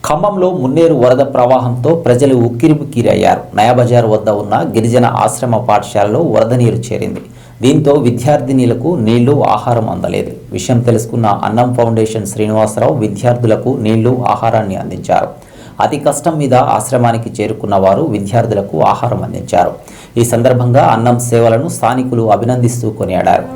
ఖమ్మంలో మున్నేరు వరద ప్రవాహంతో ప్రజలు ఉక్కిరిబిక్కిరయ్యారు. నయాబజార్ వద్ద ఉన్న గిరిజన ఆశ్రమ పాఠశాలలో వరద నీరు చేరింది. దీంతో విద్యార్థినీలకు నీళ్లు, ఆహారం అందలేదు. విషయం తెలుసుకున్న అన్నం ఫౌండేషన్ శ్రీనివాసరావు విద్యార్థులకు నీళ్లు, ఆహారాన్ని అందించారు. అతి కష్టం మీద ఆశ్రమానికి చేరుకున్న వారు విద్యార్థులకు ఆహారం అందించారు. ఈ సందర్భంగా అన్నం సేవలను స్థానికులు అభినందిస్తూ కొనియాడారు.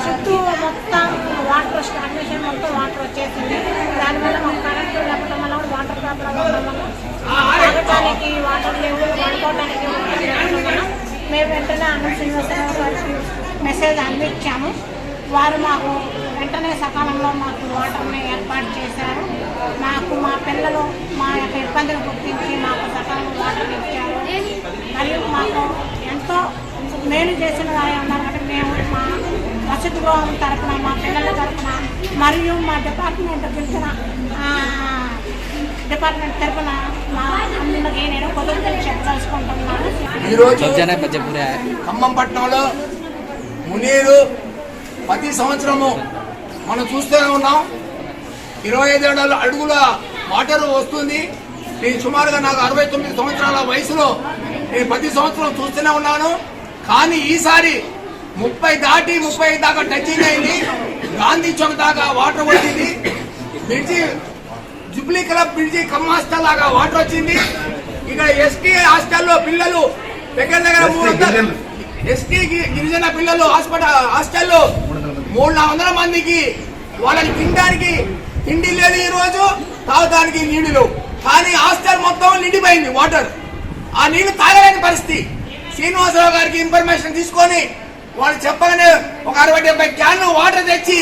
చుట్టూ మొత్తం వాటర్ స్టాగ్నేషన్ మొత్తం వాటర్ వచ్చేసింది. దానివల్ల మాకు కరెంట్ లేకపోవడం వల్ల వాటర్ ప్రాబ్లం ఉండడం వల్ల తాగడానికి వాటర్ లేవు, వాడుకోవడానికి వల్ల మేము వెంటనే అన్నం శ్రీనివాసరావు గారికి మెసేజ్ అందించాము. వారు మాకు వెంటనే సకాలంలో మాకు వాటర్ని ఏర్పాటు చేశారు. మాకు మా పిల్లలు మా యొక్క ఇబ్బందులు గుర్తించి మాకు సకాలంలో వాటర్ ఇచ్చారు. మరియు మాకు ఎంతో మేలు చేసిన వారు ఉన్నారు కాబట్టి మేము మా వసతి గృహం తరఫున, మా పిల్లల తరఫున మరియు మా డిపార్ట్మెంట్ గెలిచిన డిపార్ట్మెంట్ తరఫున మా అందరికీ నేను కృతజ్ఞతలు చెప్పదలుచుకుంటున్నాను. ఈరోజు ఖమ్మం పట్టణంలో మునీరు ప్రతి సంవత్సరము మనం చూస్తూనే ఉన్నాం. 25 అడుగుల వాటర్ వస్తుంది. నేను సుమారుగా నాకు 69 సంవత్సరాల వయసులో నేను ప్రతి సంవత్సరం చూస్తూనే ఉన్నాను. కానీ ఈసారి 30 దాకా టచింగ్ అయింది. గాంధీ చౌక్ దాకా వాటర్ వచ్చింది. Bridge Jubilee club bridge hostel దాకా వాటర్ వచ్చింది. ఇక్కడ ఎస్టీ హాస్టల్లో పిల్లలు దగ్గర 300 ఎస్టీ గిరిజన పిల్లలు హాస్టల్లో 300-400 మందికి వాళ్ళకి తినడానికి తిండి లేదు, ఈ రోజు తాగడానికి నీళ్లు లేవు. కానీ హాస్టల్ మొత్తం నిండిపోయింది వాటర్. ఆ నీళ్లు తాగలేని పరిస్థితి. శ్రీనివాసరావు గారికి ఇన్ఫర్మేషన్ తీసుకొని వాళ్ళు చెప్పగానే ఒక 60-70 క్యాన్లు వాటర్ తెచ్చి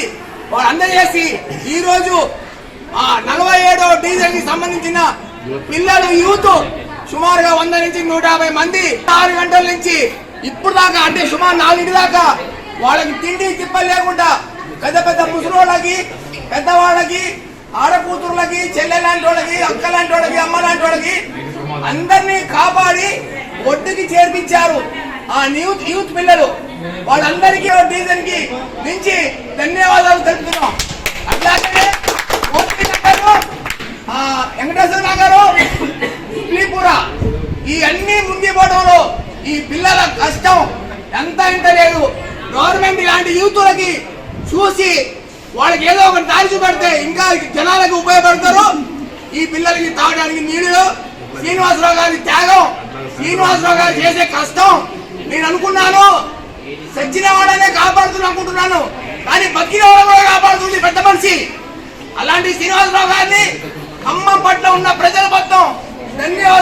వాళ్ళు అందజేసి ఈ రోజు 47వ డీజిల్ కి సంబంధించిన పిల్లలు యూత్ సుమారుగా 100 నుంచి 150 మంది 6 గంటల నుంచి ఇప్పుడు దాకా, అంటే సుమారు 4 దాకా వాళ్ళకి తిండి తిప్పలు లేకుండా పెద్ద పెద్ద ముసలోళ్ళకి, పెద్దవాళ్ళకి, ఆడకూతుర్లకి, చెల్లె లాంటి వాళ్ళకి, అక్క లాంటి వాళ్ళకి, అమ్మ లాంటి వాళ్ళకి అందరినీ కాపాడి ఒడ్డుకి చేర్పించారు ఆ యూత్ పిల్లలు. వాళ్ళందరికీ డీజన్ కి నుంచి ధన్యవాదాలు తెలుపుతున్నాం. అట్లాగే వెంకటేశ్వర నగరు, ఇడ్లీపుర ఈ అన్ని ముంగిపోవడంలో ఈ పిల్లల కష్టం ఎంత ఇంత లేదు. గవర్నమెంట్ ఇలాంటి యూతులకి చూసి వాళ్ళకి ఏదో ఒక దారి చూపెడితే ఇంకా జనాలకు ఉపయోగపడతారు. ఈ పిల్లలకి తాగడానికి నీళ్లు, శ్రీనివాసరావు గారి త్యాగం, శ్రీనివాసరావు గారు చేసే కష్టం నేను అనుకున్నాను. సచ్చిన వాళ్ళనే కాపాడుతున్నా అనుకుంటున్నాను, కానీ బతికిన వాళ్ళు కూడా కాపాడుతుంది పెద్ద మనిషి. అలాంటి శ్రీనివాసరావు గారిని ఖమ్మం పట్ల ఉన్న ప్రజల మొత్తం ధన్యవాదాలు.